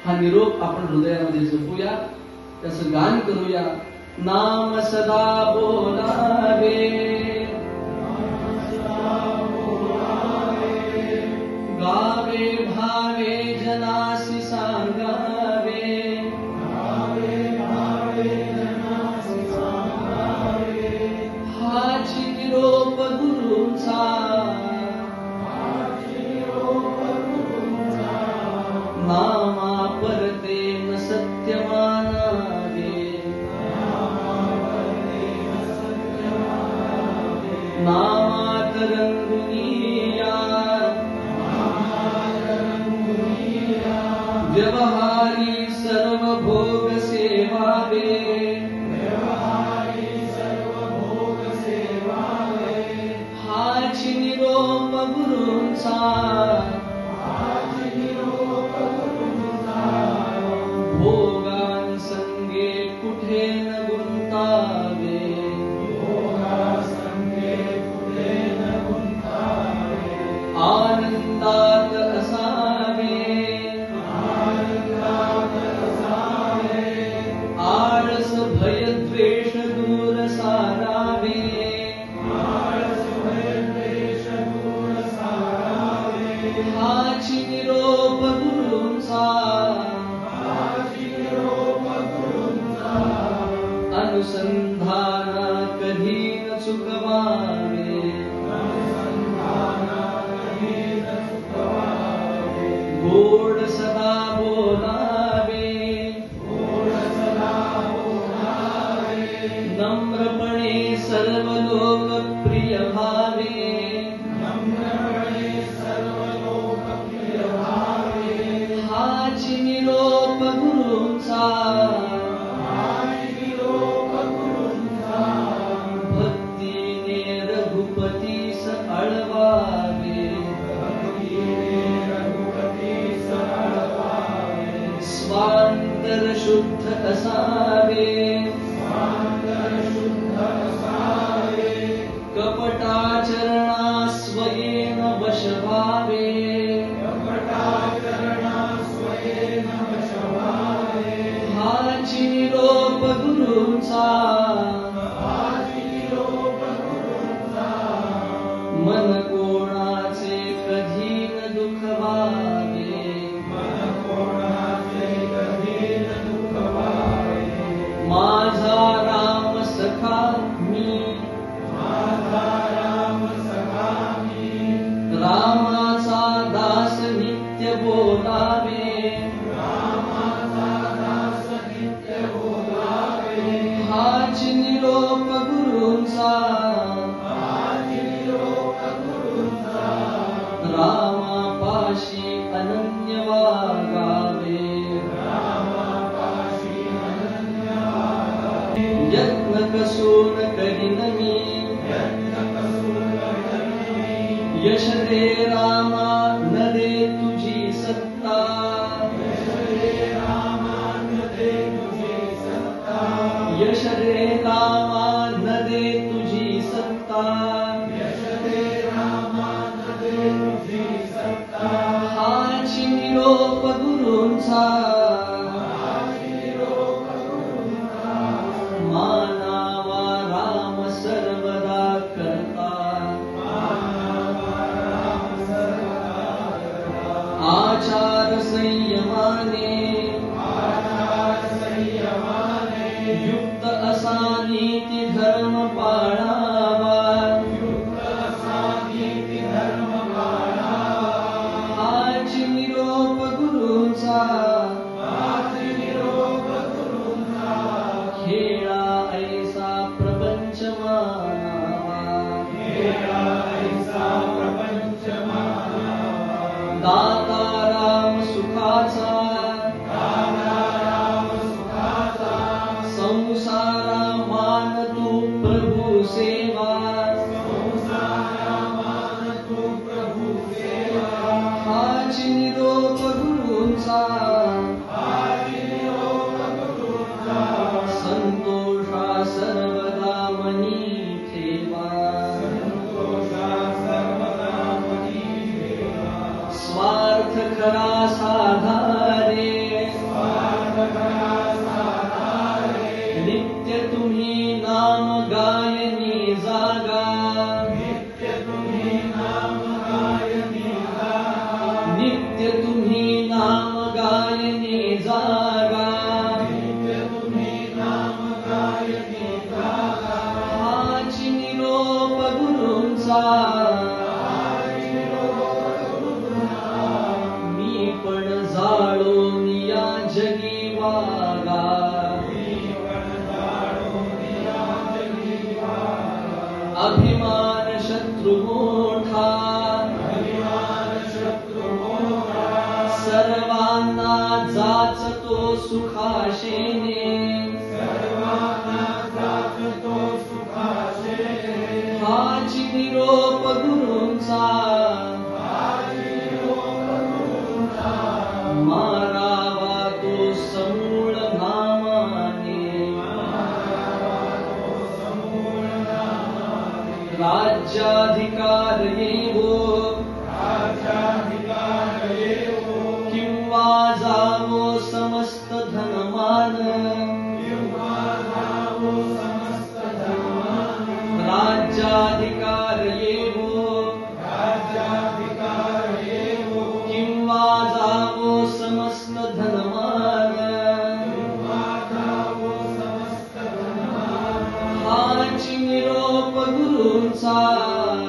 हा निरोप आपण हृदयामध्ये जपूया, त्याचं गान करूया. नाम सदा बोलावे, गावे भावे जनासी सांगावे, हाची निरोप गुरूंचा, नामा परते न सत्य मानावे, नामात रंगुनिया, व्यवहारी सर्व भोग सेवावे, हाची निरोप गुरूंचा, भोगान संगे कुठे न गुंतावे, आनंदात असावे, आळस भय द्वेष दूर सारावे, हाची निरोप गुरूंचा, अनुसंधान कधी न चुकवावे, गोड सदा बोलावे, नम्रपणे सर्व लोक प्रिय भावे, हाची निरोप गुरूंचा, भक्तीने रघुपतीस अळवावे, स्वांतर शुद्ध असावे, कपटाचरणा स्वयेन वश भावे, हाची निरोप गुरूंचा, मन कोणाचे कधी न दुखवावे, माझा राम सखा मी, रामाचा दास नित्य बोलावे, हाची निरोप गुरूंचा, रामापाशी अनन्य वागावे, यत्न कसून करीन मी, यश दे रामा न दे तुझी सत्ता, यश दे रामा न दे तुझी सत्ता, हाची निरोप गुरूंचा, मानावा राम सर्वदा करता, आचार संयमाने, युक्त असा नीती धर्म पाळावा, हाची निरोप गुरूंचा, खेळा ऐसा प्रपंच मानावा, दाता राम सुखाचा, संसारा मान तू प्रभू सेवा, हाची निरोप गुरूंचा, वागा अभिमान शत्रु मोठा सर्वांना जाचतो सुखाशेने हाची निरोप गुरूंचा मारावा तो समूळ नामाने राज्याधिकार येवो किंवा जावो समस्त धनमान राज्याधिकार येवो किंवा जावो समस्त धनमान हाची निरोप गुरूंचा